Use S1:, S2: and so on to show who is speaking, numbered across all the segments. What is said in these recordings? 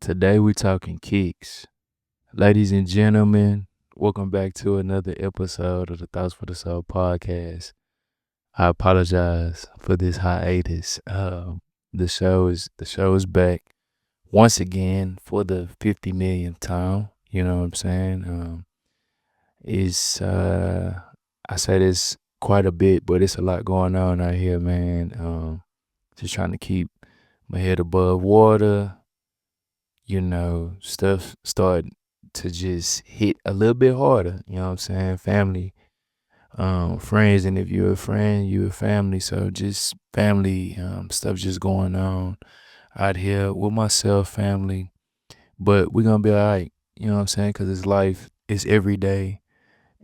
S1: Today we talking kicks. Ladies and gentlemen, welcome back to another episode of the Thoughts for the Soul podcast. I apologize for this hiatus. The show is back once again for the 50 millionth time. You know what I'm saying? It's I say this quite a bit, but it's a lot going on out here, man. Just trying to keep my head above water. Stuff start to just hit a little bit harder. You know what I'm saying? Family, friends, and if you're a friend, you're a family. So just family, stuff just going on out here with myself, family. But we're gonna be all right. You know what I'm saying? Because it's life. It's every day,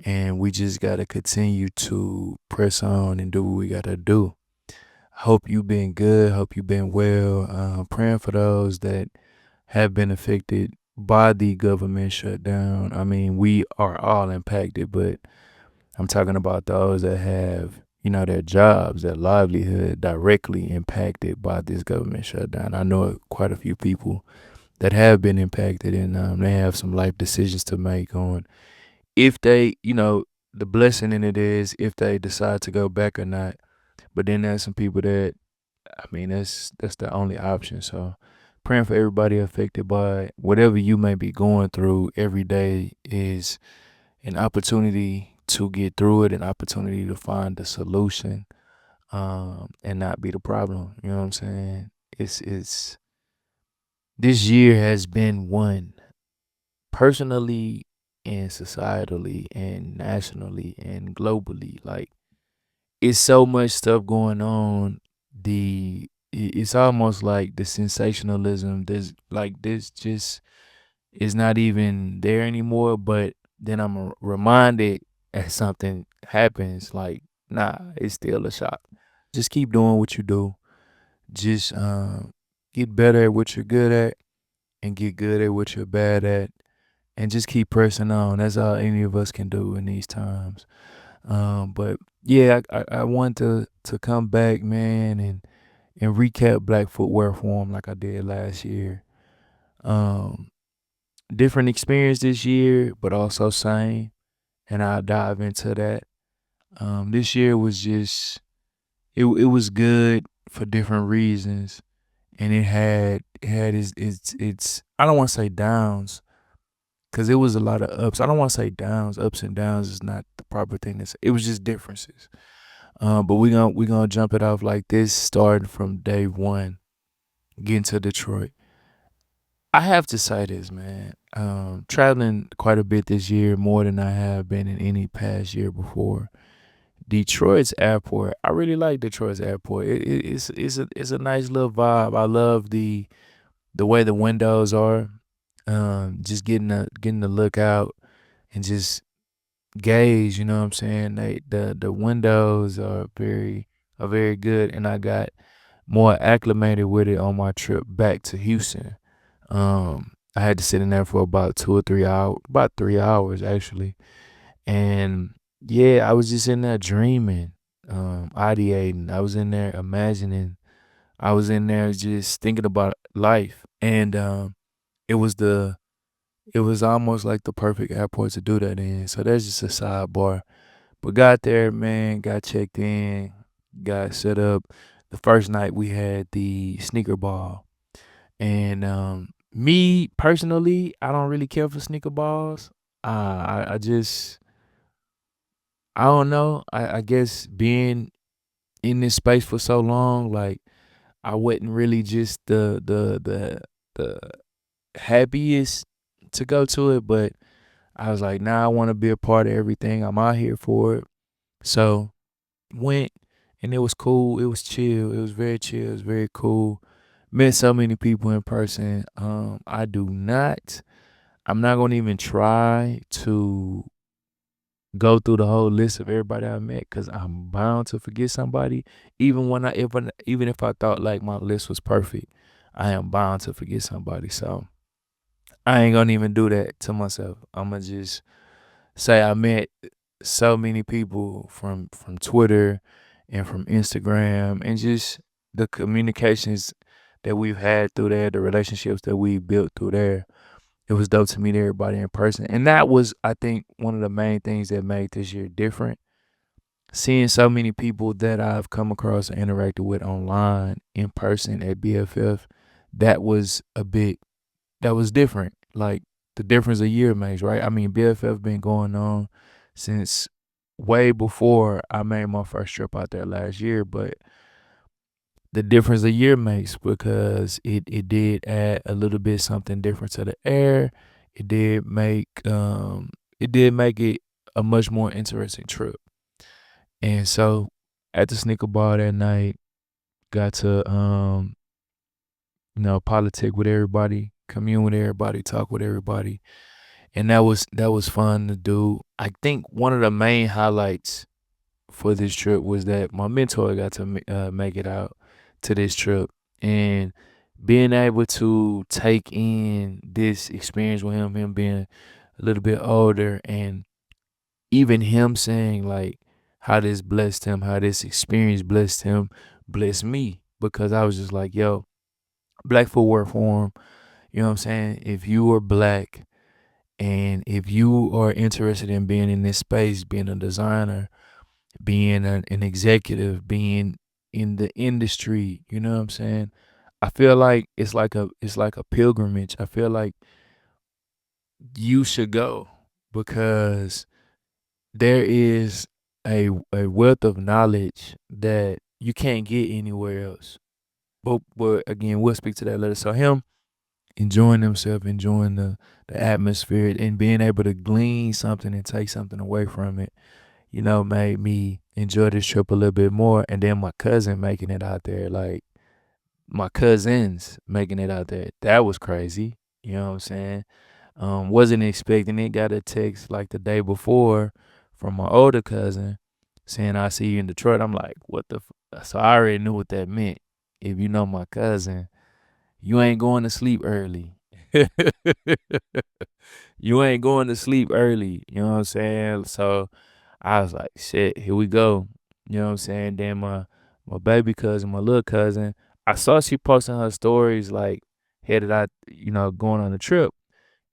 S1: and we just gotta continue to press on and do what we gotta do. Hope you been good. Hope you been well. Praying for those that have been affected by the government shutdown. I mean, we are all impacted, but I'm talking about those that have, their jobs, their livelihood directly impacted by this government shutdown. I know quite a few people that have been impacted, and they have some life decisions to make on if they, the blessing in it is if they decide to go back or not. But then there's some people that, I mean, that's the only option. So praying for everybody affected by whatever you may be going through. Every day is an opportunity to get through it, an opportunity to find a solution, and not be the problem. You know what I'm saying? It's this year has been one personally and societally and nationally and globally. Like, it's so much stuff going on. It's almost like the sensationalism. This just is not even there anymore. But then I'm reminded as something happens, like, nah, it's still a shock. Just keep doing what you do. Just get better at what you're good at and get good at what you're bad at, and just keep pressing on. That's all any of us can do in these times. But yeah, I want to come back, man, and recap Black Footwear Forum like I did last year. Um, Different experience this year, but also same, and I'll dive into that. This year was just it was good for different reasons, and it had its I don't want to say downs, because it was a lot of ups. I don't want to say downs. Ups and downs is not the proper thing to say. It was just differences. But we gonna jump it off like this, starting from day one, getting to Detroit. I have to say this, man. Traveling quite a bit this year, more than I have been in any past year before. Detroit's airport, I really like Detroit's airport. It's a nice little vibe. I love the way the windows are. Just getting to look out and just gauge. You know what I'm saying? The windows are very good, and I got more acclimated with it on my trip back to Houston. I had to sit in there for about 2 or 3 hours, about 3 hours actually, and yeah, I was just in there dreaming, ideating. I was in there imagining. I was in there just thinking about life, and it was the it was almost like the perfect airport to do that in. So that's just a sidebar. But got there, man, got checked in, got set up. The first night we had the sneaker ball. And me personally, I don't really care for sneaker balls. I just, I don't know. I guess being in this space for so long, like, I wasn't really just the happiest to go to it, but I was like, nah, I want to be a part of everything. I'm out here for it. So went, and it was cool. It was chill. It was very chill. It was very cool. Met so many people in person. I'm not gonna even try to go through the whole list of everybody I met, because I'm bound to forget somebody. Even if I thought like my list was perfect, I am bound to forget somebody. So I ain't gonna even do that to myself. I'm gonna just say I met so many people from Twitter and from Instagram, and just the communications that we've had through there, the relationships that we built through there. It was dope to meet everybody in person. And that was, I think, one of the main things that made this year different. Seeing so many people that I've come across and interacted with online in person at BFF, that was a big, that was different. Like the difference a year makes, right? I mean, BFF been going on since way before I made my first trip out there last year, but the difference a year makes because it did add a little bit something different to the air. It did make it a much more interesting trip. And so at the sneaker bar that night, got to politic with everybody, commune with everybody, talk with everybody. And that was fun to do. I think one of the main highlights for this trip was that my mentor got to make it out to this trip, and being able to take in this experience with him being a little bit older, and even him saying like how this blessed him, how this experience blessed him, blessed me, because I was just like, yo, Black Footwear Forum, you know what I'm saying? If you are black and if you are interested in being in this space, being a designer, being an executive, being in the industry, you know what I'm saying? I feel like it's like a pilgrimage. I feel like you should go because there is a wealth of knowledge that you can't get anywhere else. But again, we'll speak to that later. So him enjoying himself, enjoying the atmosphere, and being able to glean something and take something away from it, made me enjoy this trip a little bit more. And then my cousin making it out there, like my cousins making it out there, that was crazy. You know what I'm saying? Wasn't expecting it. Got a text like the day before from my older cousin saying I see you in Detroit. I'm like, what the? So I already knew what that meant. If you know my cousin, you ain't going to sleep early. You ain't going to sleep early. You know what I'm saying? So I was like, shit, here we go. You know what I'm saying? Then my baby cousin, my little cousin, I saw she posting her stories like headed out, going on the trip.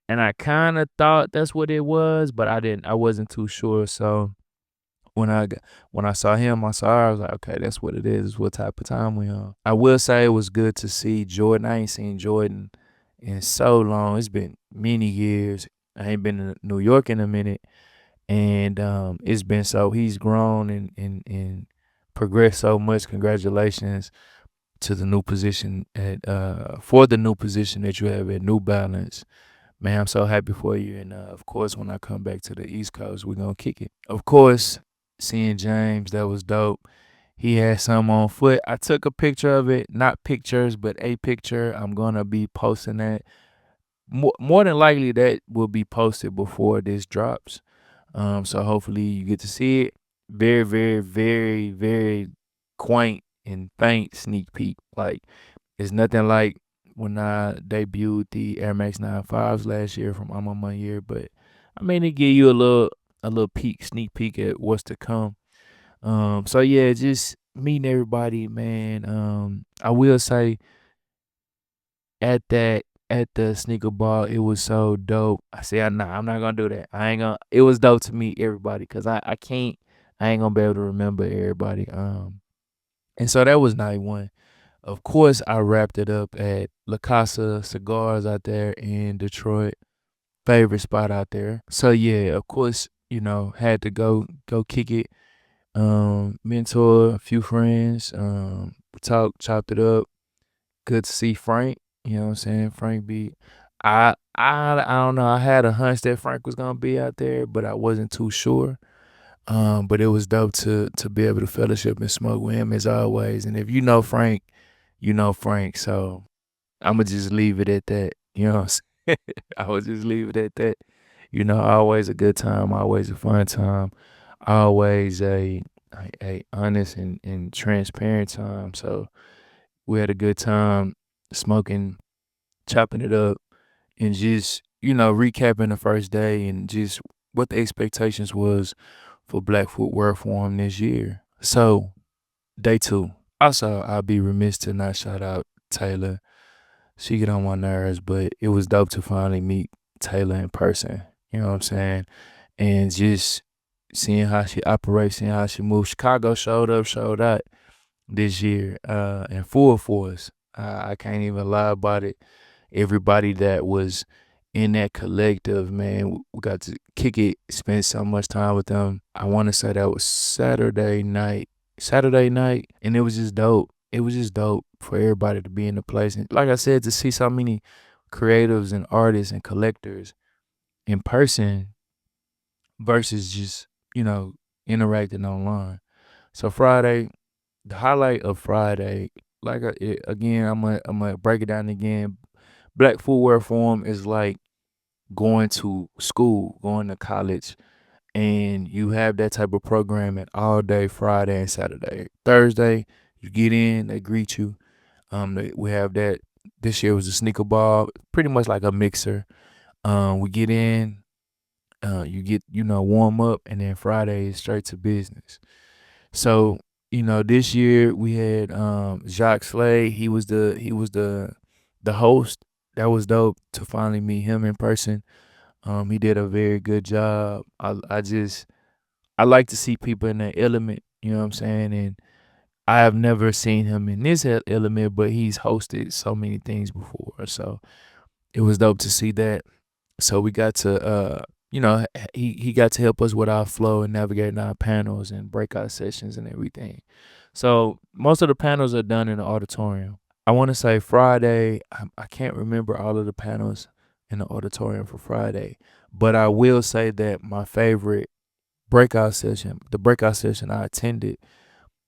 S1: And I kind of thought that's what it was, but I wasn't too sure. So when when I saw him, I saw her, I was like, okay, that's what it is. What type of time we on? I will say it was good to see Jordan. I ain't seen Jordan in so long. It's been many years. I ain't been to New York in a minute. And it's been so he's grown and progressed so much. Congratulations to the new position at for the new position that you have at New Balance. Man, I'm so happy for you. And of course, when I come back to the East Coast, we're gonna kick it. Of course, seeing James, that was dope. He had some on foot. I took a picture of it, not pictures, but a picture. I'm gonna be posting that. More than likely, that will be posted before this drops. So hopefully you get to see it. Very, very, very, very quaint and faint sneak peek. Like it's nothing like when I debuted the Air Max 95s last year from I'm on my year, but I mean it give you a little sneak peek at what's to come. So yeah, just meeting everybody, man. I will say at that at the sneaker ball, it was so dope. I said, nah, I'm not gonna do that. I ain't gonna. It was dope to meet everybody because I can't. I ain't gonna be able to remember everybody. And so that was night one. Of course, I wrapped it up at La Casa Cigars out there in Detroit. Favorite spot out there. So yeah, of course, had to go kick it. Mentor a few friends. Chopped it up. Good to see Frank. You know what I'm saying? Frank B. I don't know. I had a hunch that Frank was gonna be out there, but I wasn't too sure. But it was dope to be able to fellowship and smoke with him as always. And if you know Frank, you know Frank. So I'ma just leave it at that. You know what I'm saying? I would just leave it at that. Always a good time, always a fun time, always a honest and transparent time. So we had a good time smoking, chopping it up, and just, recapping the first day and just what the expectations was for Black Footwear Forum this year. So, day two. Also, I'll be remiss to not shout out Taylor. She get on my nerves, but it was dope to finally meet Taylor in person. You know what I'm saying? And just seeing how she operates, seeing how she moves. Chicago showed up, showed out this year, in full force. I can't even lie about it. Everybody that was in that collective, man, we got to kick it, spend so much time with them. I want to say that was Saturday night, and it was just dope. It was just dope for everybody to be in the place. And like I said, to see so many creatives and artists and collectors in person versus just, you know, interacting online. So Friday, the highlight of Friday, like again, I'm gonna break it down again. Black Footwear Forum is like going to school, going to college, and you have that type of programming all day Friday and Saturday. Thursday, you get in, they greet you. We have that. This year was a sneaker ball, pretty much like a mixer. We get in, you get warm up, and then Friday is straight to business. So this year we had Jacques Slade. He was the host. That was dope to finally meet him in person. He did a very good job. I like to see people in that element. You know what I'm saying? And I have never seen him in this element, but he's hosted so many things before. So it was dope to see that. So we got to he got to help us with our flow and navigating our panels and breakout sessions and everything. So most of the panels are done in the auditorium. I want to say Friday. I can't remember all of the panels in the auditorium for Friday, but I will say that my favorite the breakout session I attended,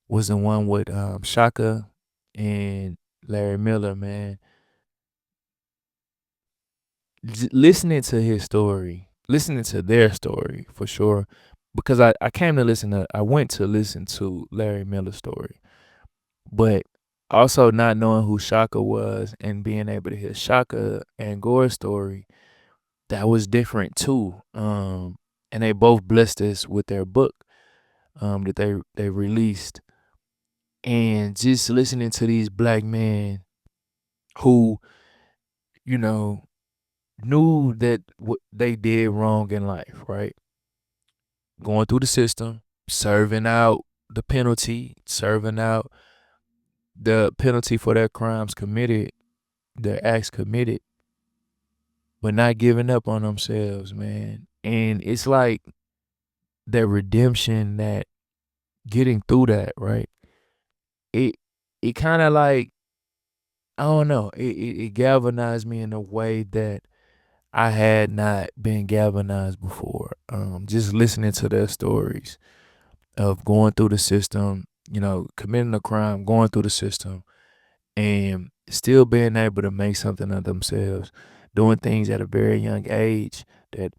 S1: was the one with Shaka and Larry Miller. Man, listening to his story, listening to their story for sure, because I went to listen to Larry Miller's story, but also not knowing who Shaka was and being able to hear Shaka and Gore's story, that was different too. And they both blessed us with their book that they released, and just listening to these black men who you know knew that what they did wrong in life, right? Going through the system, serving out serving out the penalty for their crimes committed, their acts committed, but not giving up on themselves, man. And it's like that redemption, that getting through that, right? It it kind of like, I don't know, it galvanized me in a way that I had not been galvanized before. Just listening to their stories of going through the system, committing a crime, going through the system, and still being able to make something of themselves, doing things at a very young age that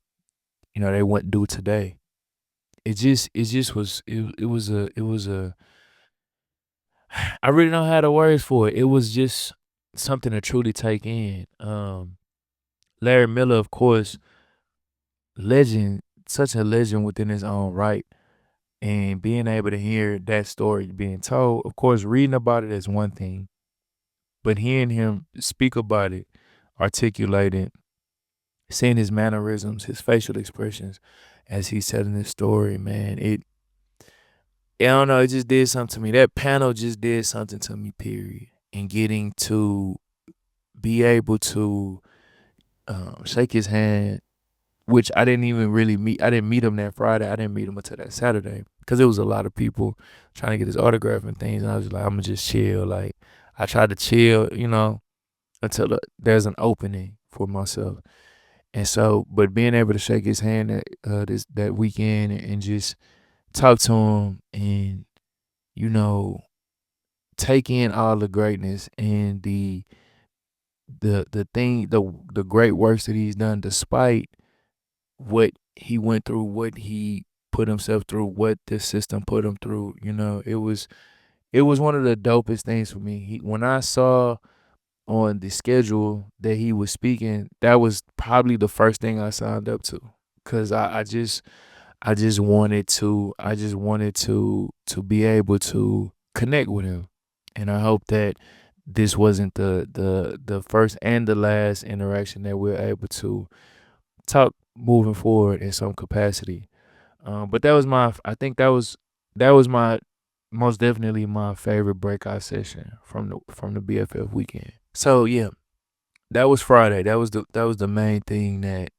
S1: they wouldn't do today. It just was it was a I really don't have the words for it. It was just something to truly take in. Larry Miller, of course, legend, such a legend within his own right. And being able to hear that story being told, of course, reading about it is one thing, but hearing him speak about it, articulate it, seeing his mannerisms, his facial expressions as he's telling his story, man, I don't know, it just did something to me. That panel just did something to me, period. And getting to be able to shake his hand, which I didn't even really meet. I didn't meet him that Friday. I didn't meet him until that Saturday because it was a lot of people trying to get his autograph and things. And I was just like, I'm gonna just chill. Like I tried to chill, until there's an opening for myself. And so, but being able to shake his hand that weekend and just talk to him and you know take in all the greatness and the great works that he's done despite what he went through, what he put himself through, what this system put him through. It was one of the dopest things for me. When I saw on the schedule that he was speaking, that was probably the first thing I signed up to, cause I just wanted to be able to connect with him, and I hope that this wasn't the first and the last interaction that we're able to talk moving forward in some capacity. But that was my that was my most definitely my favorite breakout session from the BFF weekend. So yeah, that was Friday. That was the main thing that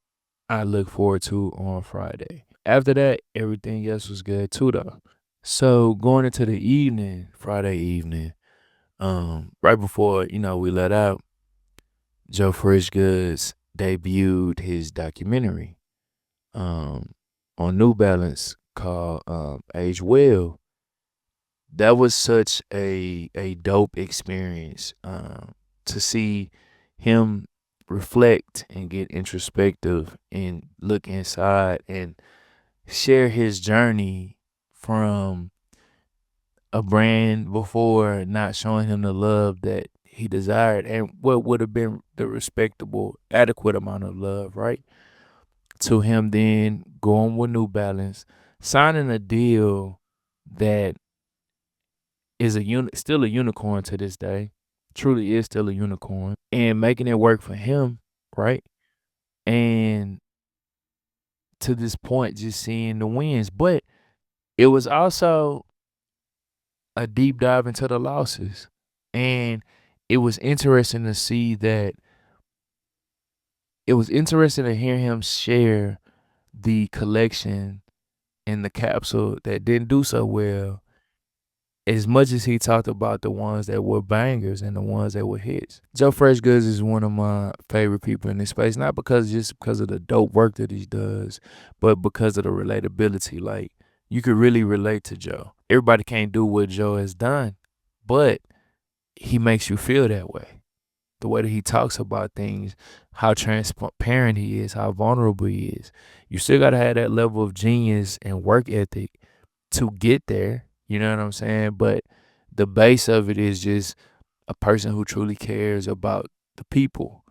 S1: I look forward to on Friday. After that, everything else was good too though. So going into the evening, Friday evening, right before, we let out, Joe Fresh Goods debuted his documentary on New Balance called Age Well. That was such a dope experience to see him reflect and get introspective and look inside and share his journey from a brand before not showing him the love that he desired and what would have been the respectable, adequate amount of love, right? To him then going with New Balance, signing a deal that is still a unicorn to this day, truly is still a unicorn, and making it work for him, right? And to this point, just seeing the wins. But it was also a deep dive into the losses. And it was interesting to see that it was interesting to hear him share the collection in the capsule that didn't do so well, as much as he talked about the ones that were bangers and the ones that were hits. Joe Fresh Goods is one of my favorite people in this space, not because of the dope work that he does, but because of the relatability. Like, you could really relate to Joe. Everybody can't do what Joe has done, but he makes you feel that way. The way that he talks about things, how transparent he is, how vulnerable he is. You still gotta have that level of genius and work ethic to get there. You know what I'm saying? But the base of it is just a person who truly cares about the people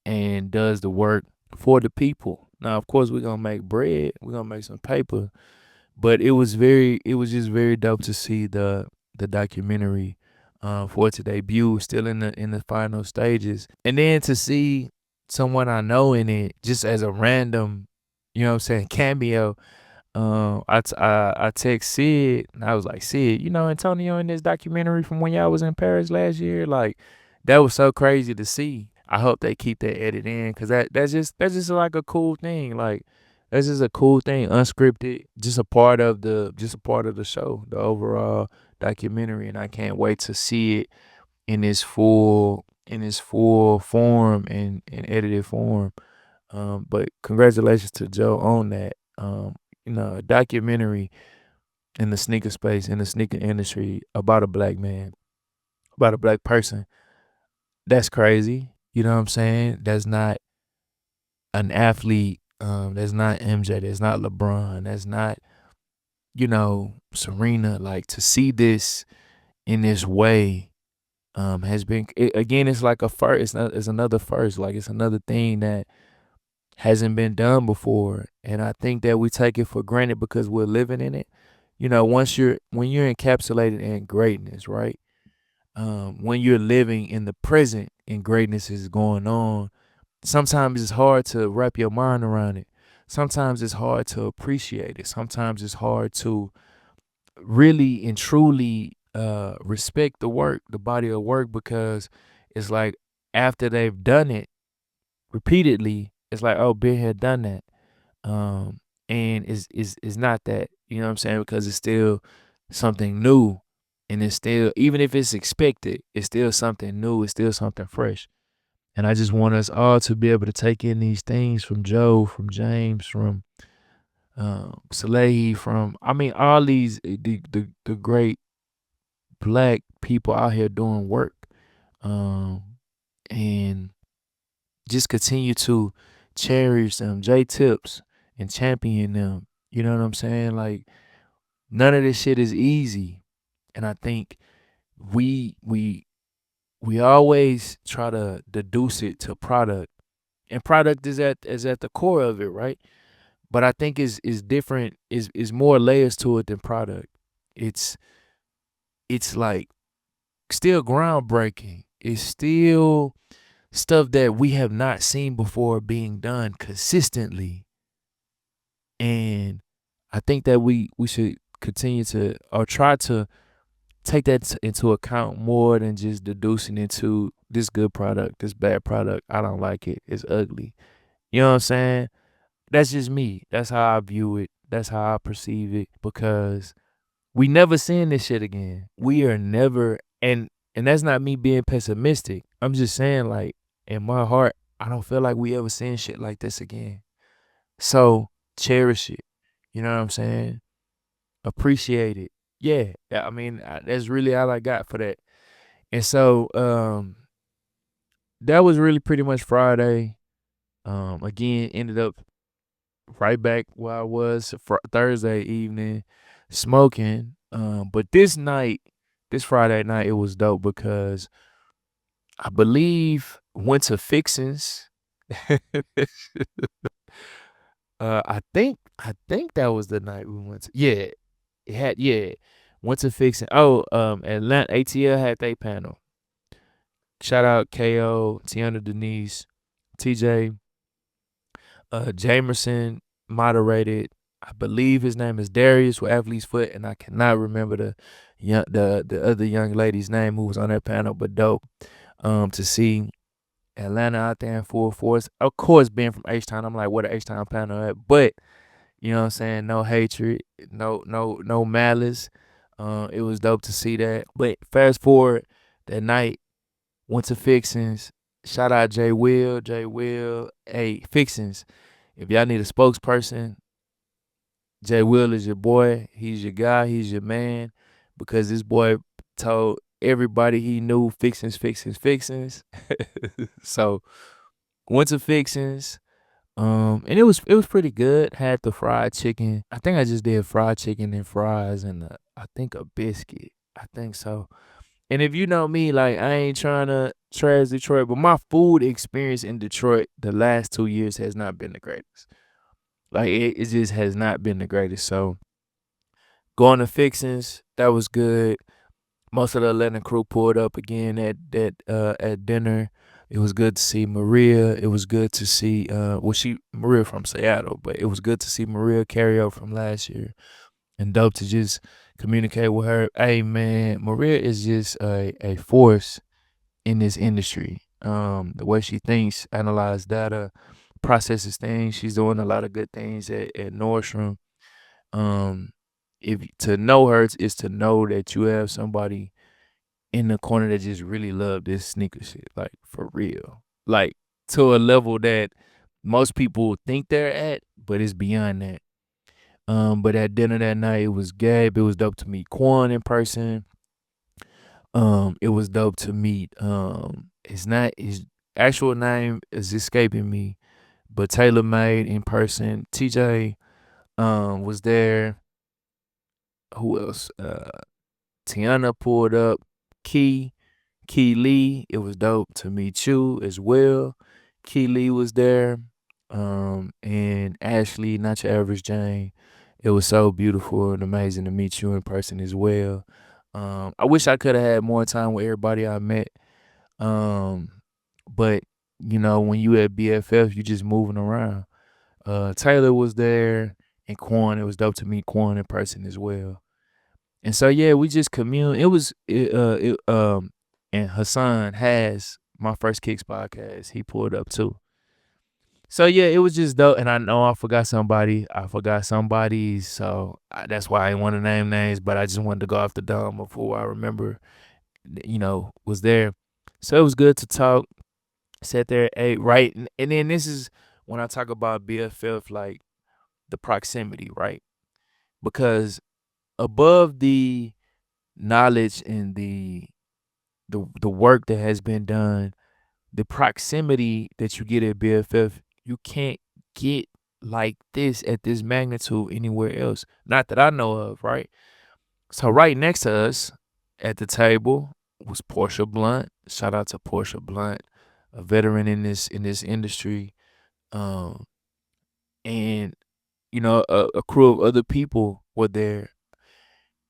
S1: and does the work for the people. Now, of course, we're gonna make bread, we're gonna make some paper, but it was just very dope to see the documentary for it to debut, still in the final stages, and then to see someone I know in it just as a random, cameo. I text Sid and I was like, Sid, Antonio in this documentary from when y'all was in Paris last year, like that was so crazy to see. I hope they keep that edit in because that's just like a cool thing. Like that's just a cool thing, unscripted, just a part of the show, the overall documentary, and I can't wait to see it in its full form and edited form. But congratulations to Joe on that. A documentary in the sneaker space, in the sneaker industry about a black man, about a black person. That's crazy. You know what I'm saying? That's not an athlete. That's not MJ. That's not LeBron. That's not, Serena. Like to see this in this way has been again. It's like a first. It's another first. Like it's another thing that hasn't been done before, and I think that we take it for granted because we're living in it. When you're encapsulated in greatness, right? When you're living in the present and greatness is going on, sometimes it's hard to wrap your mind around it. Sometimes it's hard to appreciate it. Sometimes it's hard to really and truly respect the work, the body of work, because it's like after they've done it repeatedly, it's like, oh, Ben had done that. And is not that, you know what I'm saying? Because it's still something new, and it's still, even if it's expected, it's still something new, it's still something fresh. And I just want us all to be able to take in these things from Joe, from James, from Salehi, from all these the great black people out here doing work. Um and just continue to cherish them, J Tips, and champion them. You know what I'm saying? Like none of this shit is easy. And I think we we we always try to deduce it to product. And product is at the core of it, right? But I think is different, is more layers to it than product. It's like still groundbreaking. is still stuff that we have not seen before being done consistently. And I think that we should continue to or try to take that into account more than just deducing into this good product, this bad product. I don't like it. It's ugly. You know what I'm saying? That's just me. That's how I view it. That's how I perceive it because we never seeing this shit again. We are never and that's not me being pessimistic. I'm just saying like in my heart, I don't feel like we ever seeing shit like this again. So cherish it. You know what I'm saying? Appreciate it. Yeah, I mean that's really all I got for that. And so that was really pretty much Friday. Again, ended up right back where I was Thursday evening smoking. But this Friday night, it was dope because I believe went to Fixins. I think that was the night we went to. Yeah, went to Fixin'. Oh, Atlanta ATL had their panel. Shout out KO, Tiana Denise, TJ, Jamerson moderated. I believe his name is Darius with Athlete's Foot, and I cannot remember the other young lady's name who was on that panel, but dope. To see Atlanta out there in full force. Of course, being from H Town, I'm like, what a H Town panel at? But you know what I'm saying? No hatred, no malice. It was dope to see that. But fast forward that night, went to Fixins. Shout out Jay Will. Jay Will. Hey, Fixins. If y'all need a spokesperson, Jay Will is your boy. He's your guy. He's your man. Because this boy told everybody he knew Fixins, Fixins, Fixins. So went to Fixins. And it was pretty good. Had the fried chicken. I think I just did fried chicken and fries and I think a biscuit. I think so. And if you know me, like I ain't trying to trash Detroit, but my food experience in Detroit the last 2 years has not been the greatest. Like it just has not been the greatest. So going to Fixins, that was good. Most of the Atlanta crew pulled up again at dinner. It was good to see Maria. It was good to see Maria from Seattle, but it was good to see Maria carry over from last year. And dope to just communicate with her. Hey man, Maria is just a force in this industry. The way she thinks, analyze data, processes things. She's doing a lot of good things at Nordstrom. Um, if to know her is to know that you have somebody in the corner that just really love this sneaker shit, like for real, like to a level that most people think they're at, but it's beyond that. But at dinner that night, it was Gabe. It was dope to meet Quan in person. It was dope to meet. His actual name is escaping me, but Taylor Made in person. TJ was there. Who else? Tiana pulled up. Key Lee. It was dope to meet you as well. Key Lee was there. And Ashley, not your average Jane. It was so beautiful and amazing to meet you in person as well. I wish I could have had more time with everybody I met. Um, but you know, when you at BFF, you just moving around. Taylor was there and Quan. It was dope to meet Quan in person as well. And so yeah, we just commune. And Hassan has my first Kicks podcast. He pulled up too. So yeah, it was just dope. And I know I forgot somebody. I forgot somebody. So that's why I didn't want to name names, but I just wanted to go off the dome of who I remember, was there. So it was good to talk. Sat there, ate right, and then this is when I talk about BFF, like the proximity, right? Because above the knowledge and the work that has been done, the proximity that you get at BFF, you can't get like this at this magnitude anywhere else. Not that I know of, right? So right next to us at the table was Portia Blunt. Shout out to Portia Blunt, a veteran in this industry. Um, and a crew of other people were there,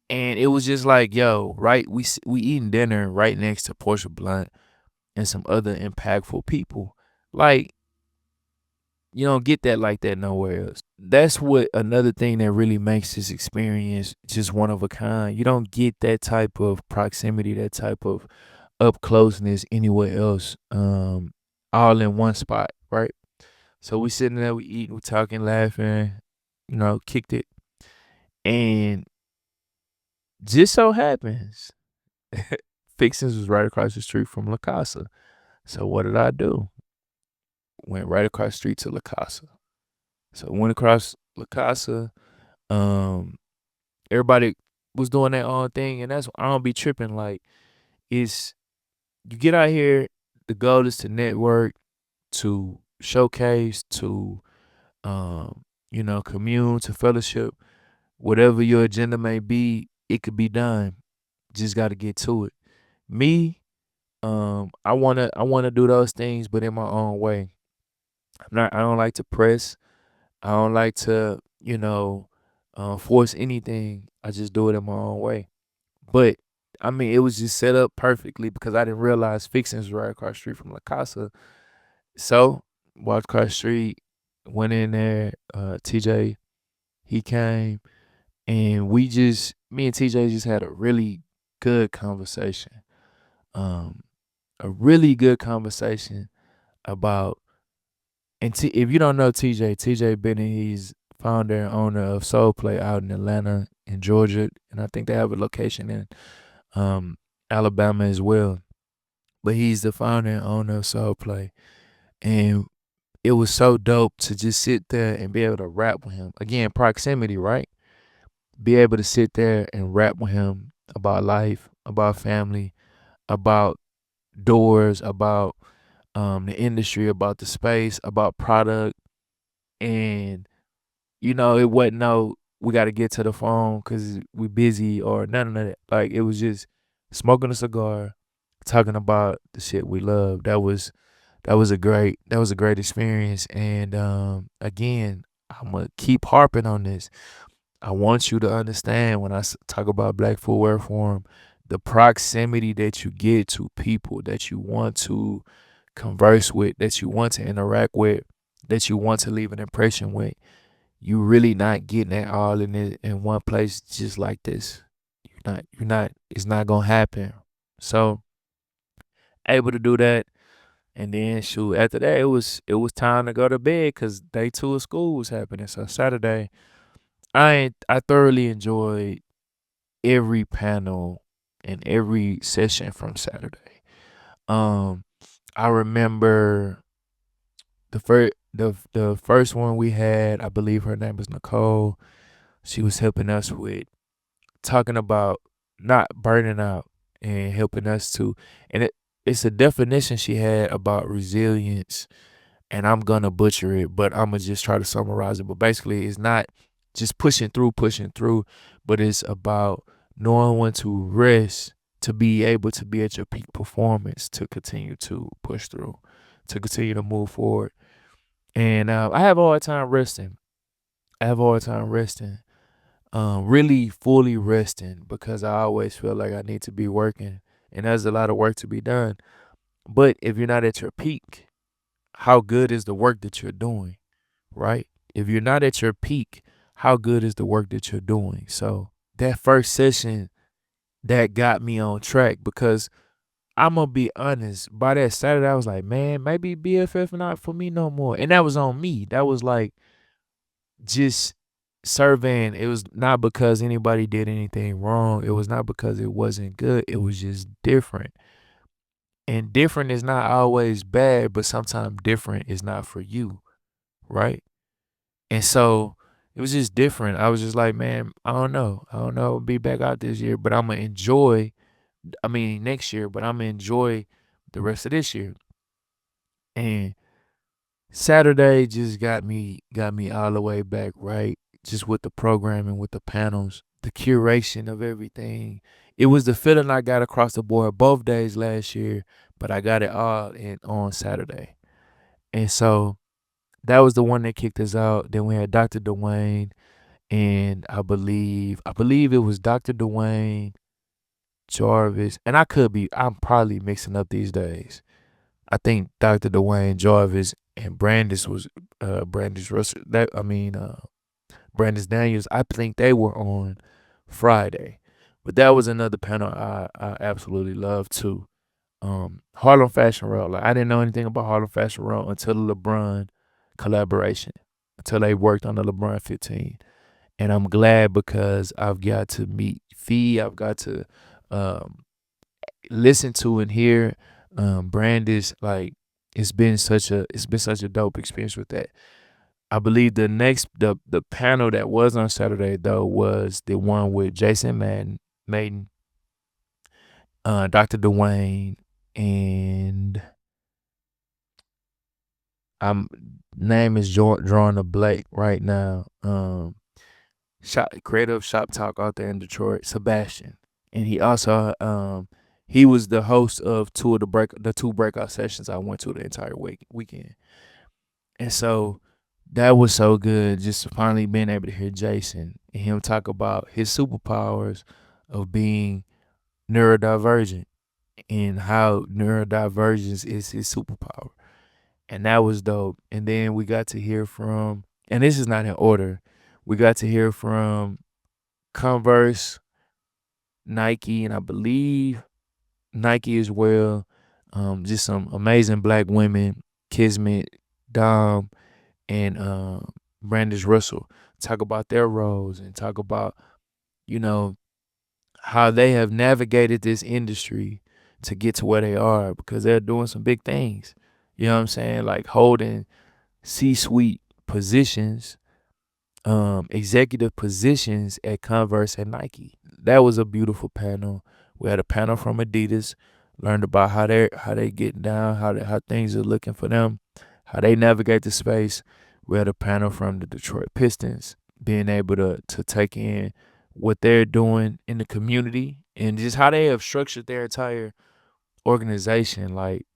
S1: and it was just like, yo, right? We eating dinner right next to Portia Blunt. and some other impactful people. Like, you don't get that like that nowhere else. That's what another thing that really makes this experience just one of a kind. You don't get that type of proximity, that type of up closeness anywhere else. All in one spot, right? So we sitting there, we eating, we talking, laughing, kicked it. And just so happens, Fixins was right across the street from La Casa. So what did I do? Went right across the street to La Casa. So went across La Casa. Um, Everybody was doing their own thing, and that's I don't be tripping. Like, it's you get out here, the goal is to network, to showcase, to commune, to fellowship. Whatever your agenda may be, it could be done. Just got to get to it. Me, I wanna do those things, but in my own way. I don't like to press. I don't like to, force anything. I just do it in my own way. But I mean, it was just set up perfectly because I didn't realize Fixins was right across the street from La Casa. So walked across the street, went in there. TJ, he came, and me and TJ just had a really good conversation. Um, a really good conversation about if you don't know TJ Bennett, he's founder and owner of Soul Play out in Atlanta, in Georgia, and I think they have a location in um, Alabama as well. But he's the founder and owner of Soul Play, and it was so dope to just sit there and be able to rap with him. Again, proximity, right? Be able to sit there and rap with him about life, about family, about doors, about the industry, about the space, about product, and it wasn't no we got to get to the phone because we busy or none of that. Like, it was just smoking a cigar, talking about the shit we love. That was a great experience. And again, I'm gonna keep harping on this. I want you to understand when I talk about Black Footwear Forum, the proximity that you get to people that you want to converse with, that you want to interact with, that you want to leave an impression with. You really not getting it all in one place just like this. You're not. It's not gonna happen. So able to do that, and then shoot. After that, it was time to go to bed because day two of school was happening. So Saturday, I thoroughly enjoyed every panel and every session from Saturday. Um, I remember the first one we had. I believe her name was Nicole. She was helping us with talking about not burning out and helping us to, and it's a definition she had about resilience, and I'm gonna butcher it, but I'm gonna just try to summarize it. But basically, it's not just pushing through, but it's about knowing when to rest to be able to be at your peak performance to continue to push through, to continue to move forward. And I have a hard time resting. I have a hard time resting, really fully resting because I always feel like I need to be working, and there's a lot of work to be done. But if you're not at your peak, how good is the work that you're doing, right? If you're not at your peak, how good is the work that you're doing? So that first session that got me on track because I'm gonna be honest, by that Saturday I was like, man, maybe BFF not for me no more. And that was on me. That was like just surveying. It was not because anybody did anything wrong. It was not because it wasn't good. It was just different. And different is not always bad, but sometimes different is not for you, right? And so it was just different. I was just like, man, I don't know. I don't know. I'll be back out this year, but I'm gonna enjoy. I mean, next year, but I'm gonna enjoy the rest of this year. And Saturday just got me all the way back right, just with the programming, with the panels, the curation of everything. It was the feeling I got across the board both days last year, but I got it all in on Saturday. And so that was the one that kicked us out. Then we had Dr. Dwayne, and I believe it was Dr. Dwayne, Jarvis, and I'm probably mixing up these days. I think Dr. Dwayne Jarvis and Brandis Russell. Brandis Daniels. I think they were on Friday, but that was another panel I absolutely loved too. Harlem Fashion Row. Like I didn't know anything about Harlem Fashion Row until the LeBron collaboration, until they worked on the LeBron 15. And I'm glad because I've got to meet Fee. I've got to um, listen to and hear Brandis. Like it's been such a dope experience with that. I believe the panel that was on Saturday though was the one with Jason Maiden, Dr. Dwayne, and I'm name is drawing a blank right now. Creative shop talk out there in Detroit, Sebastian, and he was the host of the two breakout sessions I went to the entire weekend, and so that was so good just finally being able to hear Jason and him talk about his superpowers of being neurodivergent and how neurodivergence is his superpower. And that was dope. And then we got to hear from, and this is not in order, we got to hear from Converse, Nike, and I believe Nike as well. Just some amazing black women, Kismet, Dom, and Brandis Russell talk about their roles and talk about, you know, how they have navigated this industry to get to where they are because they're doing some big things. You know what I'm saying? Like holding C-suite positions, executive positions at Converse and Nike. That was a beautiful panel. We had a panel from Adidas, learned about how they getting down, how things are looking for them, how they navigate the space. We had a panel from the Detroit Pistons, being able to take in what they're doing in the community and just how they have structured their entire organization. Like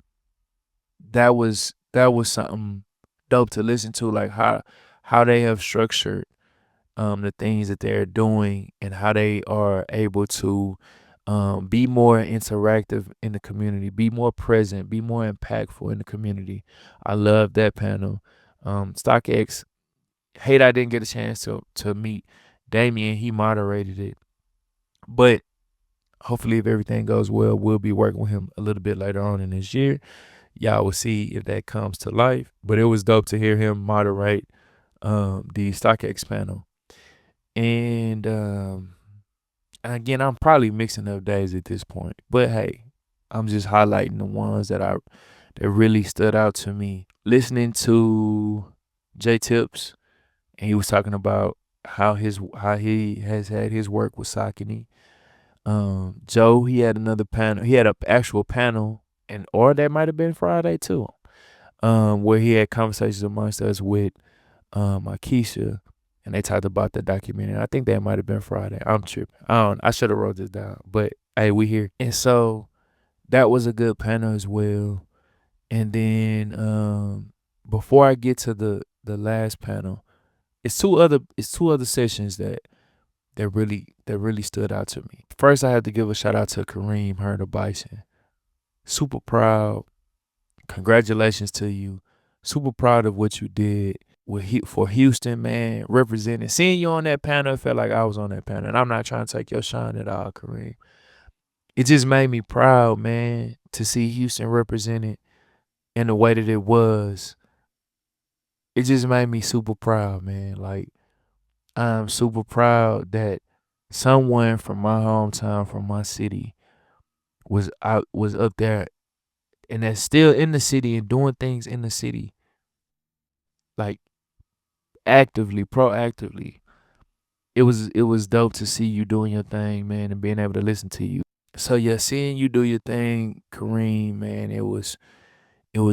S1: that was something dope to listen to, like how they have structured the things that they're doing and how they are able to be more interactive in the community, be more present, be more impactful in the community. I love that panel. StockX, hate I didn't get a chance to meet Damien. He moderated it, but hopefully if everything goes well, we'll be working with him a little bit later on in this year. Y'all will see if that comes to life. But it was dope to hear him moderate the StockX panel. And again, I'm probably mixing up days at this point. But hey, I'm just highlighting the ones that really stood out to me. Listening to J Tips, and he was talking about how he has had his work with Sakini. Joe, he had another panel. He had an actual panel, and or that might have been Friday too. Where he had conversations amongst us with Akeisha, and they talked about the documentary. I think that might have been Friday. I'm tripping. I should have wrote this down, but hey, we here. And so that was a good panel as well. And then before I get to the last panel, it's two other sessions that really stood out to me. First, I have to give a shout out to Kareem Herder Bison. Super proud. Congratulations to you. Super proud of what you did for Houston, man. Representing, seeing you on that panel, it felt like I was on that panel. And I'm not trying to take your shine at all, Kareem. It just made me proud, man, to see Houston represented in the way that it was. It just made me super proud, man. Like I'm super proud that someone from my hometown, from my city, was up there and that's still in the city and doing things in the city, like actively, proactively. It was dope to see you doing your thing, man, and being able to listen to you. So yeah, seeing you do your thing, Kareem, man, it was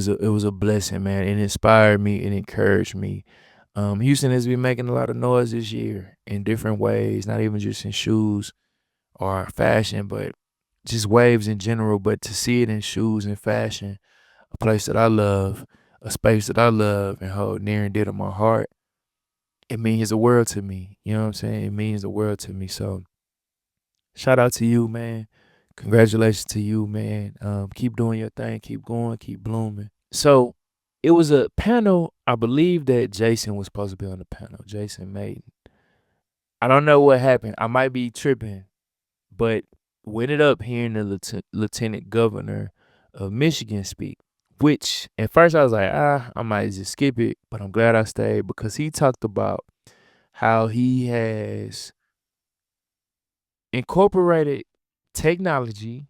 S1: a blessing, man. It inspired me, it encouraged me. Houston has been making a lot of noise this year in different ways, not even just in shoes or fashion, but just waves in general. But to see it in shoes and fashion, a place that I love, a space that I love and hold near and dear to my heart, it means the world to me. You know what I'm saying? It means the world to me. So shout out to you, man. Congratulations to you, man. Keep doing your thing. Keep going. Keep blooming. So it was a panel. I believe that Jason was supposed to be on the panel. Jason Maiden. I don't know what happened. I might be tripping, but we ended up hearing the lieutenant governor of Michigan speak. Which at first I was like, I might just skip it, but I'm glad I stayed because he talked about how he has incorporated technology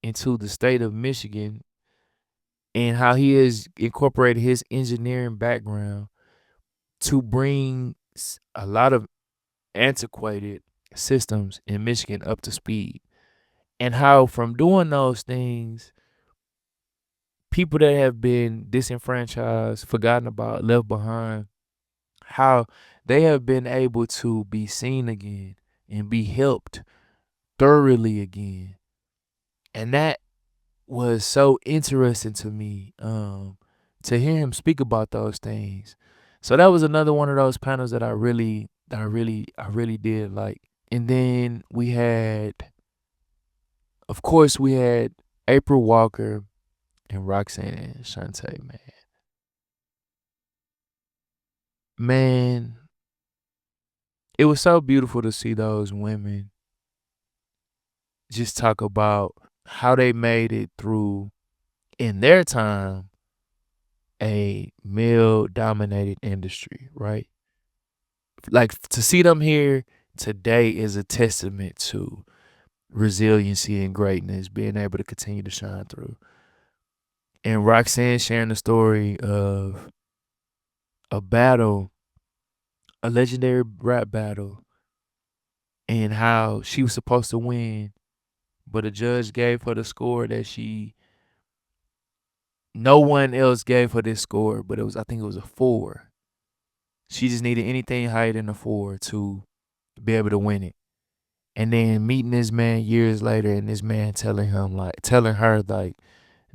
S1: into the state of Michigan and how he has incorporated his engineering background to bring a lot of antiquated systems in Michigan up to speed. And how from doing those things, people that have been disenfranchised, forgotten about, left behind, how they have been able to be seen again and be helped thoroughly again. And that was so interesting to me, to hear him speak about those things. So that was another one of those panels that I really did like. And then we had, of course, we had April Walker and Roxanne and Shantae, man. Man, it was so beautiful to see those women just talk about how they made it through in their time a male dominated industry, right? Like to see them here today is a testament to resiliency and greatness, being able to continue to shine through. And Roxanne sharing the story of a battle, a legendary rap battle, and how she was supposed to win, but a judge gave her the score that no one else gave her this score, but I think it was a 4. She just needed anything higher than a 4 to be able to win it. And then meeting this man years later, and this man telling her like,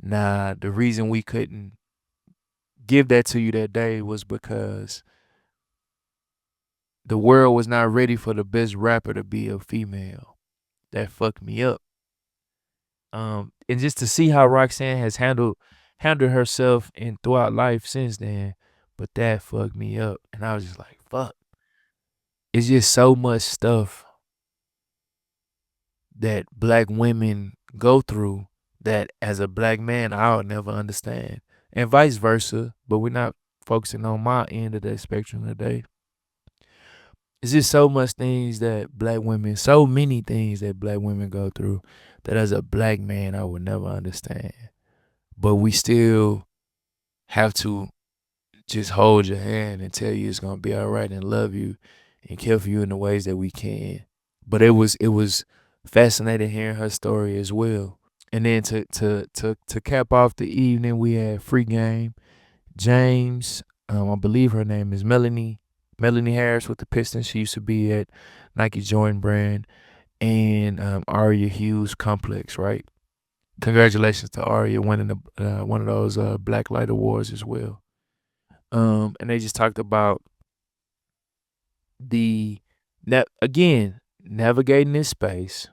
S1: nah, the reason we couldn't give that to you that day was because the world was not ready for the best rapper to be a female. That fucked me up. And just to see how Roxanne has handled herself and throughout life since then, but that fucked me up. And I was just like, fuck. It's just so much stuff that black women go through that as a black man I'll never understand. And vice versa. But we're not focusing on my end of the spectrum today. It's just so much things that black women, so many things that black women go through that as a black man I would never understand. But we still have to just hold your hand and tell you it's gonna be all right and love you and care for you in the ways that we can. But it was fascinating hearing her story as well. And then to cap off the evening, we had free game. James, I believe her name is Melanie Harris with the Pistons. She used to be at Nike Jordan Brand, and Aria Hughes Complex, right? Congratulations to Aria winning one of those Black Light Awards as well. And they just talked about the again navigating this space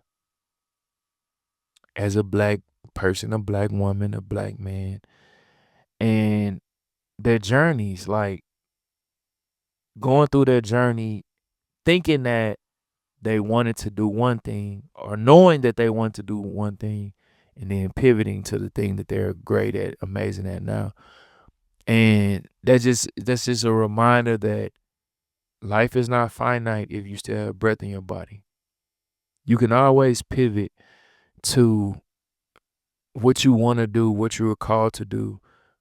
S1: as a black person, a black woman, a black man, and their journeys, like going through their journey, thinking that they wanted to do one thing or knowing that they want to do one thing and then pivoting to the thing that they're great at, amazing at now. And that's just a reminder that life is not finite if you still have breath in your body. You can always pivot to what you want to do, what you were called to do,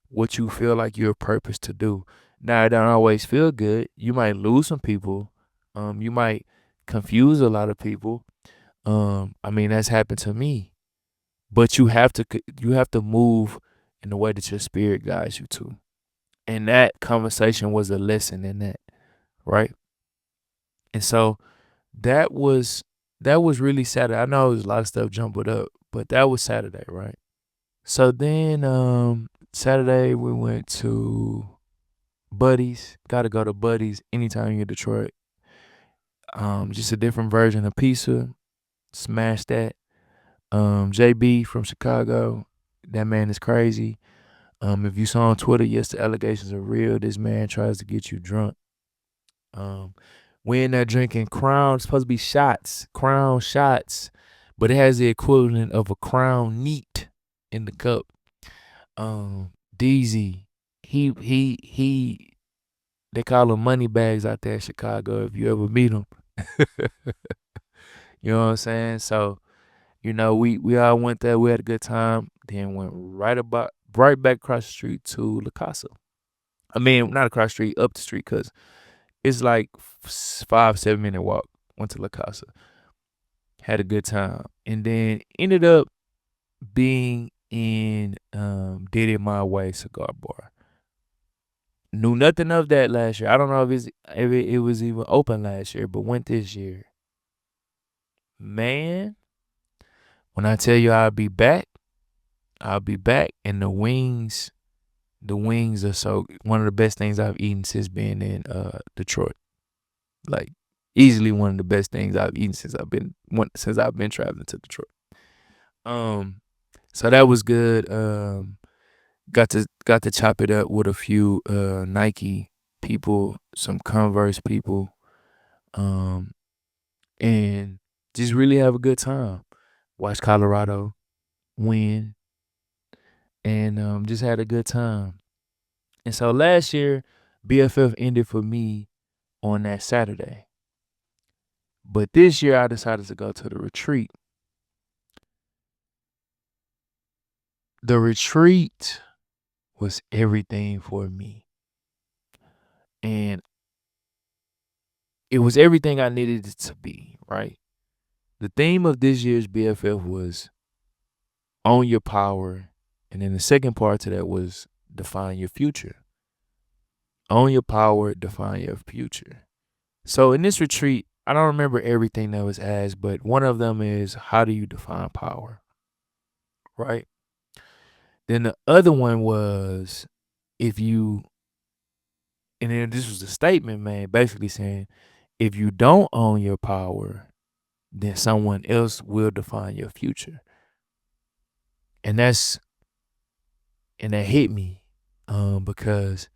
S1: what you feel like you're purposed to do. Now, it don't always feel good. You might lose some people. You might confuse a lot of people. I mean, that's happened to me. But you have to move in the way that your spirit guides you to. And that conversation was a lesson in that, right? And so that was that was really Saturday. I know it was a lot of stuff jumbled up, but that was Saturday, right? So then Saturday we went to Buddies. Gotta go to Buddies anytime you're in Detroit. Just a different version of pizza. Smash that. JB from Chicago, that man is crazy. If you saw on Twitter, yes, the allegations are real. This man tries to get you drunk. Um, we in there drinking Crown, supposed to be shots, Crown shots, but it has the equivalent of a Crown neat in the cup. DZ, he, they call them money bags out there in Chicago. If you ever meet them, you know what I'm saying. So we all went there. We had a good time. Then went right back across the street to La Casa. I mean, not across the street, up the street, cause it's like 5-7 minute walk. Went to La Casa, had a good time, and then ended up being in Did It My Way cigar bar. Knew nothing of that last year. I don't know if it was even open last year, but went this year. Man, when I tell you I'll be back. And the wings are so one of the best things I've eaten since being in Detroit. Like easily one of the best things I've eaten since I've been traveling to Detroit. Um, so that was good. Got to chop it up with a few Nike people, some Converse people, um, and just really have a good time. Watch Colorado win, and just had a good time. And so last year, BFF ended for me on that Saturday. But this year, I decided to go to the retreat. The retreat was everything for me. And it was everything I needed it to be, right? The theme of this year's BFF was own your power. And then the second part to that was define your future. Own your power, define your future. So in this retreat, I don't remember everything that was asked, but one of them is how do you define power? Right? Then the other one was if you, and then this was a statement, man, basically saying if you don't own your power, then someone else will define your future. And that hit me because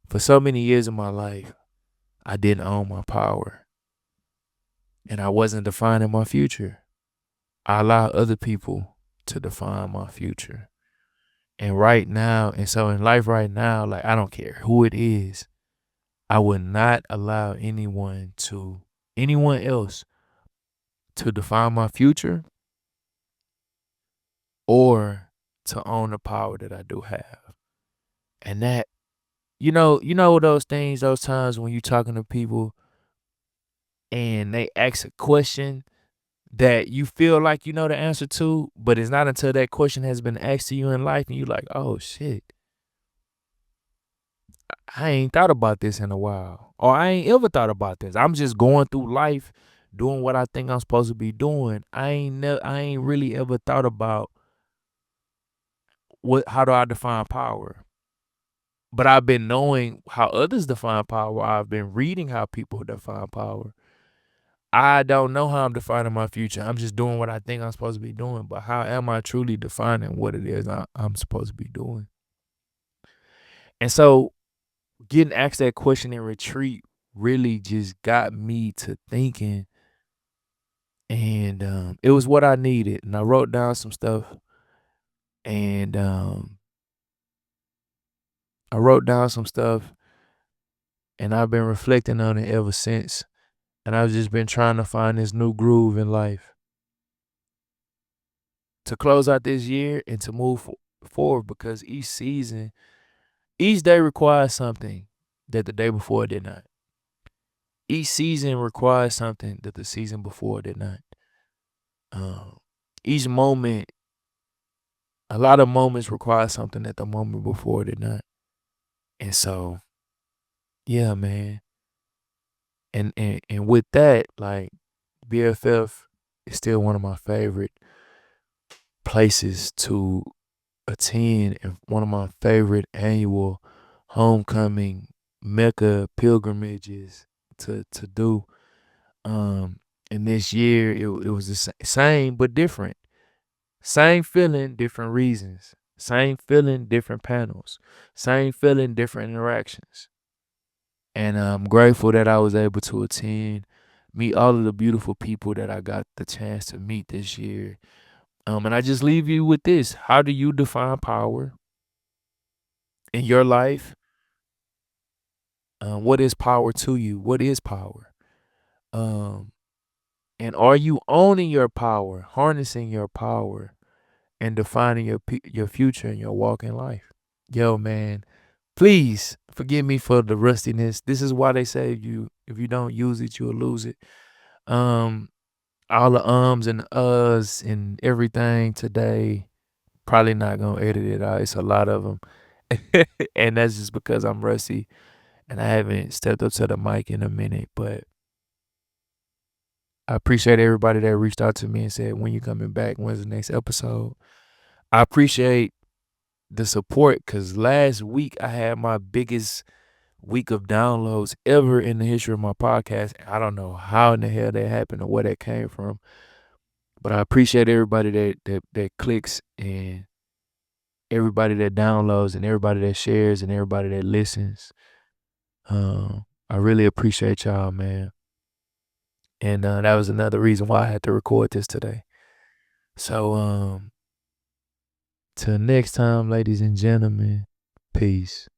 S1: for so many years of my life, I didn't own my power and I wasn't defining my future. I allowed other people to define my future. And right now, and so in life right now, like I don't care who it is, I would not allow anyone else to define my future or to own the power that I do have. And that, those things, those times when you're talking to people and they ask a question that you feel like you know the answer to, but it's not until that question has been asked to you in life and you like, oh shit, I ain't thought about this in a while. Or I ain't ever thought about this. I'm just going through life doing what I think I'm supposed to be doing. I ain't really ever thought about how do I define power. But I've been knowing how others define power. I've been reading how people define power. I don't know how I'm defining my future. I'm just doing what I think I'm supposed to be doing. But how am I truly defining what it is I'm supposed to be doing? And so getting asked that question in retreat really just got me to thinking. And it was what I needed. And I wrote down some stuff. And I wrote down some stuff. And I've been reflecting on it ever since. And I've just been trying to find this new groove in life to close out this year and to move forward because each day requires something that the day before did not. Each season requires something that the season before did not. Each moment, a lot of moments require something that the moment before did not. And so, yeah, man. And with that, like BFF is still one of my favorite places to attend and one of my favorite annual homecoming Mecca pilgrimages to do. And this year it was the same but different. Same feeling, different reasons. Same feeling, different panels. Same feeling, different interactions. And I'm grateful that I was able to attend, meet all of the beautiful people that I got the chance to meet this year. And I just leave you with this. How do you define power in your life? What is power to you? What is power? Um, and are you owning your power, harnessing your power, and defining your future and your walk in life? Yo, man, please forgive me for the rustiness. This is why they say if you don't use it, you'll lose it. Um, all the ums and uhs and everything today, probably not gonna edit it out. It's a lot of them, and that's just because I'm rusty and I haven't stepped up to the mic in a minute. But I appreciate everybody that reached out to me and said, "When you coming back? When's the next episode?" I appreciate the support because last week I had my biggest week of downloads ever in the history of my podcast. I don't know how in the hell that happened or where that came from, but I appreciate everybody that clicks and everybody that downloads and everybody that shares and everybody that listens. I really appreciate y'all, man. And that was another reason why I had to record this today. So till next time, ladies and gentlemen, peace.